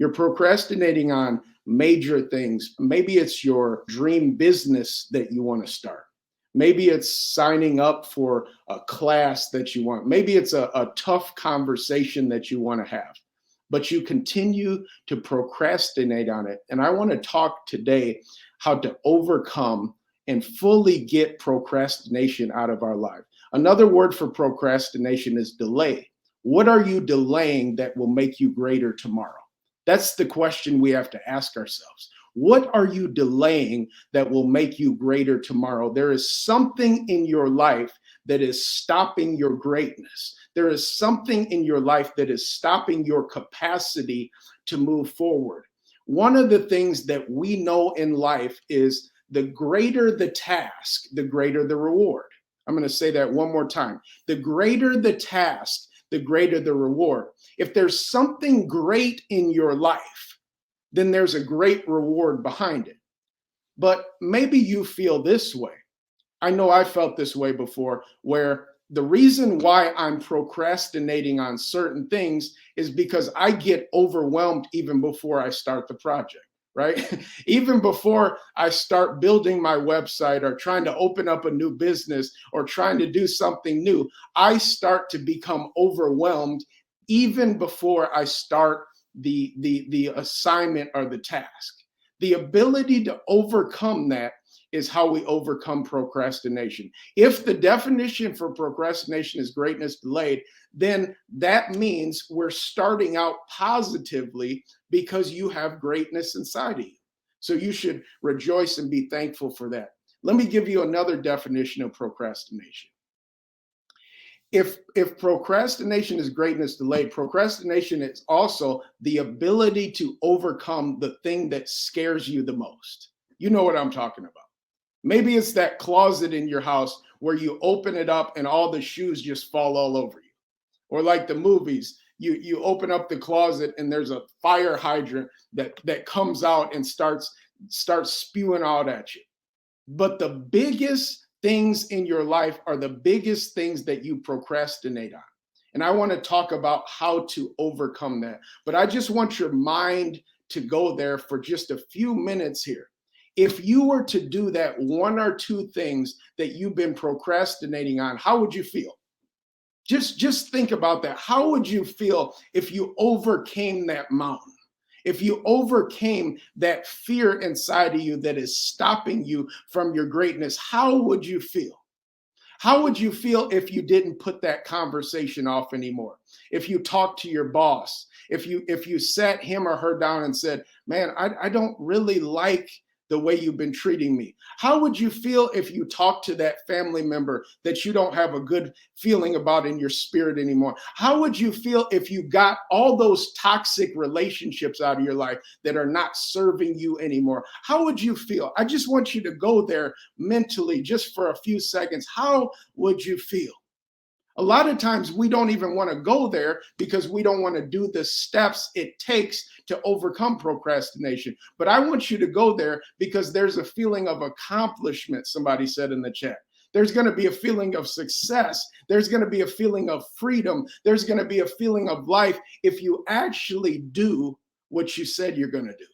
You're procrastinating on major things. Maybe it's your dream business that you want to start. Maybe it's signing up for a class that you want. Maybe it's a tough conversation that you want to have, but you continue to procrastinate on it. And I want to talk today how to overcome and fully get procrastination out of our life. Another word for procrastination is delay. What are you delaying that will make you greater tomorrow? That's the question we have to ask ourselves. What are you delaying that will make you greater tomorrow? There is something in your life that is stopping your greatness. There is something in your life that is stopping your capacity to move forward. One of the things that we know in life is the greater the task, the greater the reward. I'm going to say that one more time. The greater the task, the greater the reward. If there's something great in your life, then there's a great reward behind it. But maybe you feel this way. I know I felt this way before, where the reason why I'm procrastinating on certain things is because I get overwhelmed even before I start the project, right? Even before I start building my website or trying to open up a new business or trying to do something new, I start to become overwhelmed even before I start the assignment or the task. The ability to overcome that is how we overcome procrastination. If the definition for procrastination is greatness delayed, then that means we're starting out positively because you have greatness inside of you. So you should rejoice and be thankful for that. Let me give you another definition of procrastination. If procrastination is greatness delayed, procrastination is also the ability to overcome the thing that scares you the most. You know what I'm talking about. Maybe it's that closet in your house where you open it up and all the shoes just fall all over you. Or like the movies, you open up the closet and there's a fire hydrant that comes out and starts spewing out at you. But the biggest things in your life are the biggest things that you procrastinate on. And I want to talk about how to overcome that. But I just want your mind to go there for just a few minutes here. If you were to do that one or two things that you've been procrastinating on, how would you feel? Just think about that. How would you feel if you overcame that mountain? If you overcame that fear inside of you that is stopping you from your greatness, how would you feel? How would you feel if you didn't put that conversation off anymore? If you talked to your boss, if you sat him or her down and said, man, I don't really like the way you've been treating me. How would you feel if you talked to that family member that you don't have a good feeling about in your spirit anymore? How would you feel if you got all those toxic relationships out of your life that are not serving you anymore? How would you feel? I just want you to go there mentally just for a few seconds. How would you feel? A lot of times we don't even want to go there because we don't want to do the steps it takes to overcome procrastination. But I want you to go there because there's a feeling of accomplishment, somebody said in the chat. There's going to be a feeling of success. There's going to be a feeling of freedom. There's going to be a feeling of life if you actually do what you said you're going to do.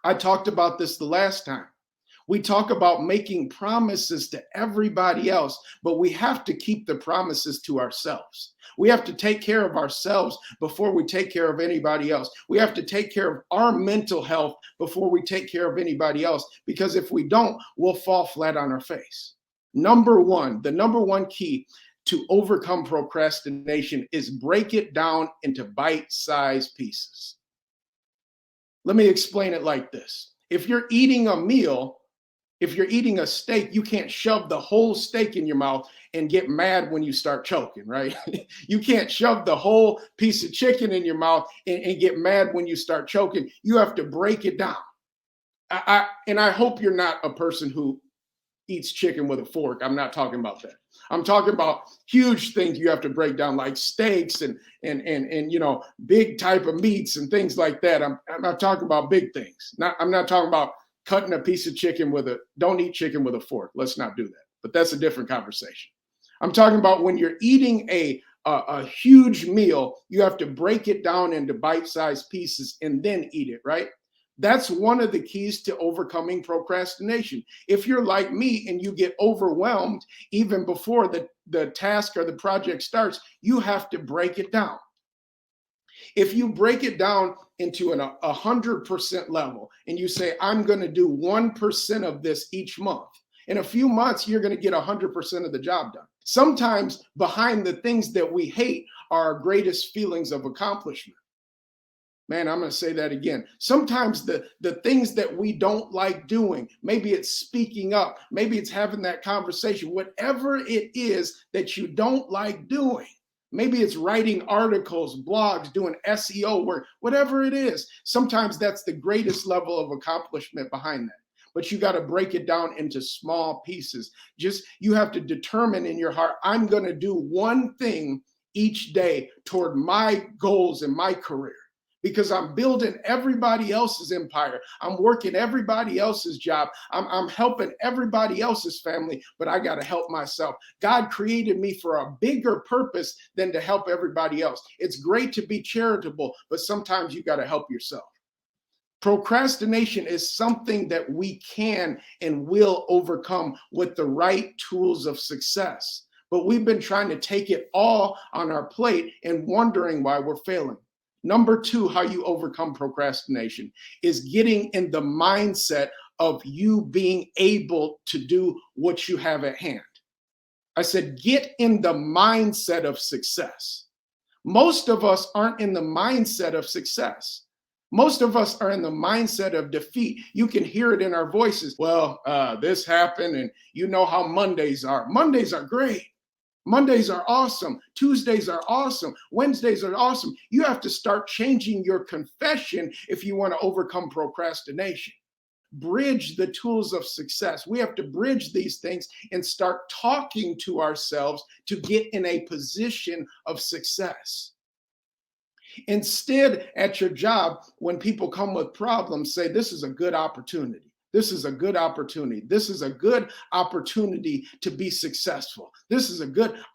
I talked about this the last time. We talk about making promises to everybody else, but we have to keep the promises to ourselves. We have to take care of ourselves before we take care of anybody else. We have to take care of our mental health before we take care of anybody else, because if we don't, we'll fall flat on our face. The number one key to overcome procrastination is break it down into bite-sized pieces. Let me explain it like this. If you're eating a meal, if you're eating a steak, you can't shove the whole steak in your mouth and get mad when you start choking, right? You can't shove the whole piece of chicken in your mouth and get mad when you start choking. You have to break it down. I hope you're not a person who eats chicken with a fork. I'm not talking about that. I'm talking about huge things you have to break down, like steaks and big type of meats and things like that. I'm not talking about big things. I'm not talking about cutting a piece of chicken don't eat chicken with a fork. Let's not do that. But that's a different conversation. I'm talking about when you're eating a a huge meal, you have to break it down into bite-sized pieces and then eat it, right? That's one of the keys to overcoming procrastination. If you're like me and you get overwhelmed even before the task or the project starts, you have to break it down. If you break it down into 100% level and you say, I'm going to do 1% of this each month, in a few months, you're going to get 100% of the job done. Sometimes behind the things that we hate are our greatest feelings of accomplishment. Man, I'm going to say that again. Sometimes the things that we don't like doing, maybe it's speaking up, maybe it's having that conversation, whatever it is that you don't like doing. Maybe it's writing articles, blogs, doing SEO work, whatever it is. Sometimes that's the greatest level of accomplishment behind that. But you got to break it down into small pieces. Just you have to determine in your heart, I'm going to do one thing each day toward my goals in my career. Because I'm building everybody else's empire. I'm working everybody else's job. I'm helping everybody else's family, but I got to help myself. God created me for a bigger purpose than to help everybody else. It's great to be charitable, but sometimes you got to help yourself. Procrastination is something that we can and will overcome with the right tools of success. But we've been trying to take it all on our plate and wondering why we're failing. Number two, how you overcome procrastination is getting in the mindset of you being able to do what you have at hand. I said, get in the mindset of success. Most of us aren't in the mindset of success. Most of us are in the mindset of defeat. You can hear it in our voices. Well, this happened, and you know how Mondays are. Mondays are great. Mondays are awesome. Tuesdays are awesome. Wednesdays are awesome. You have to start changing your confession if you want to overcome procrastination. Bridge the tools of success. We have to bridge these things and start talking to ourselves to get in a position of success. Instead, at your job, when people come with problems, say, this is a good opportunity. This is a good opportunity. This is a good opportunity to be successful.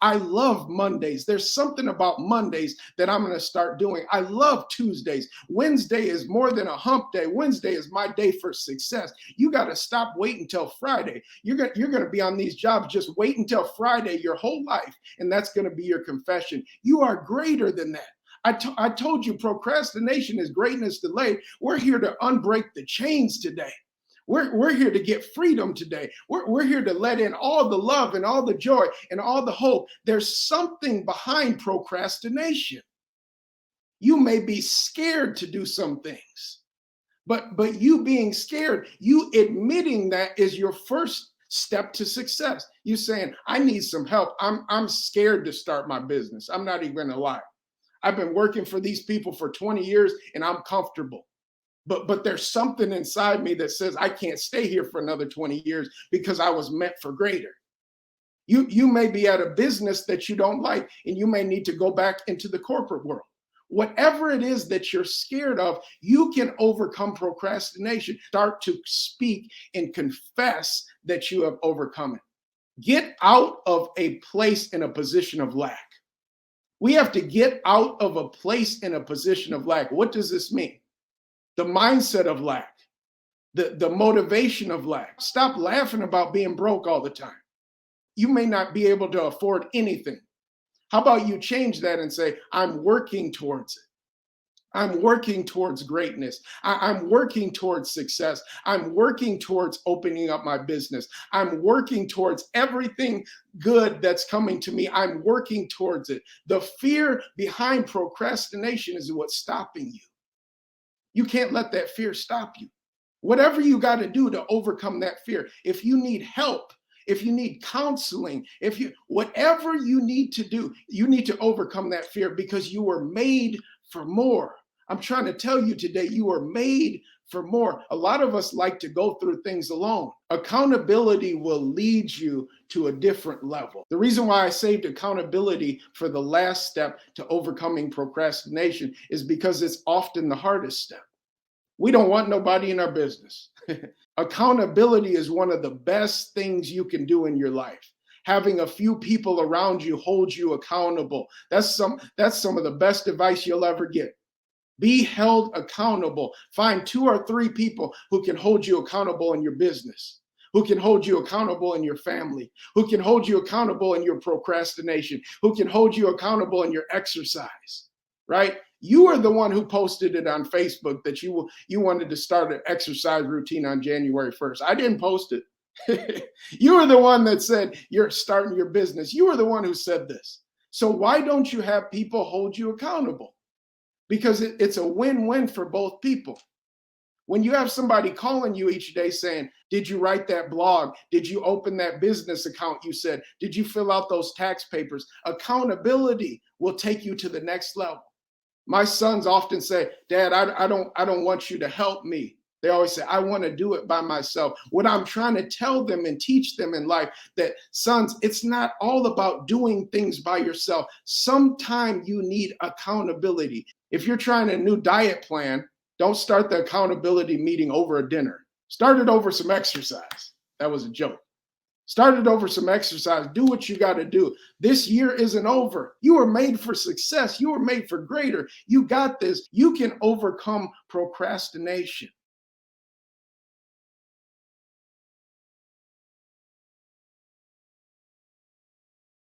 I love Mondays. There's something about Mondays that I'm going to start doing. I love Tuesdays. Wednesday is more than a hump day. Wednesday is my day for success. You got to stop waiting until Friday. You're going to be on these jobs. Just wait until Friday your whole life. And that's going to be your confession. You are greater than that. I told you procrastination is greatness delayed. We're here to unbreak the chains today. We're here to get freedom today. We're here to let in all the love and all the joy and all the hope. There's something behind procrastination. You may be scared to do some things, but you being scared, you admitting that is your first step to success. You saying, I need some help. I'm scared to start my business. I'm not even gonna lie. I've been working for these people for 20 years and I'm comfortable. But there's something inside me that says I can't stay here for another 20 years because I was meant for greater. You may be at a business that you don't like and you may need to go back into the corporate world. Whatever it is that you're scared of, you can overcome procrastination. Start to speak and confess that you have overcome it. Get out of a place in a position of lack. We have to get out of a place in a position of lack. What does this mean? The mindset of lack, the motivation of lack. Stop laughing about being broke all the time. You may not be able to afford anything. How about you change that and say, I'm working towards it. I'm working towards greatness. I'm working towards success. I'm working towards opening up my business. I'm working towards everything good that's coming to me. I'm working towards it. The fear behind procrastination is what's stopping you. You can't let that fear stop you. Whatever you got to do to overcome that fear, if you need help, if you need counseling, whatever you need to do, you need to overcome that fear because you were made for more. I'm trying to tell you today, you are made for more. A lot of us like to go through things alone. Accountability will lead you to a different level. The reason why I saved accountability for the last step to overcoming procrastination is because it's often the hardest step. We don't want nobody in our business. Accountability is one of the best things you can do in your life. Having a few people around you hold you accountable. That's some of the best advice you'll ever get. Be held accountable. Find 2 or 3 people who can hold you accountable in your business, who can hold you accountable in your family, who can hold you accountable in your procrastination, who can hold you accountable in your exercise, right? You are the one who posted it on Facebook that you wanted to start an exercise routine on January 1st. I didn't post it. You are the one that said you're starting your business. You are the one who said this. So why don't you have people hold you accountable? Because it's a win-win for both people. When you have somebody calling you each day saying, did you write that blog? Did you open that business account you said? Did you fill out those tax papers? Accountability will take you to the next level. My sons often say, Dad, I don't want you to help me. They always say, I want to do it by myself. What I'm trying to tell them and teach them in life that, sons, it's not all about doing things by yourself. Sometimes you need accountability. If you're trying a new diet plan, don't start the accountability meeting over a dinner. Start it over some exercise. That was a joke. Start it over some exercise. Do what you got to do. This year isn't over. You were made for success. You were made for greater. You got this. You can overcome procrastination.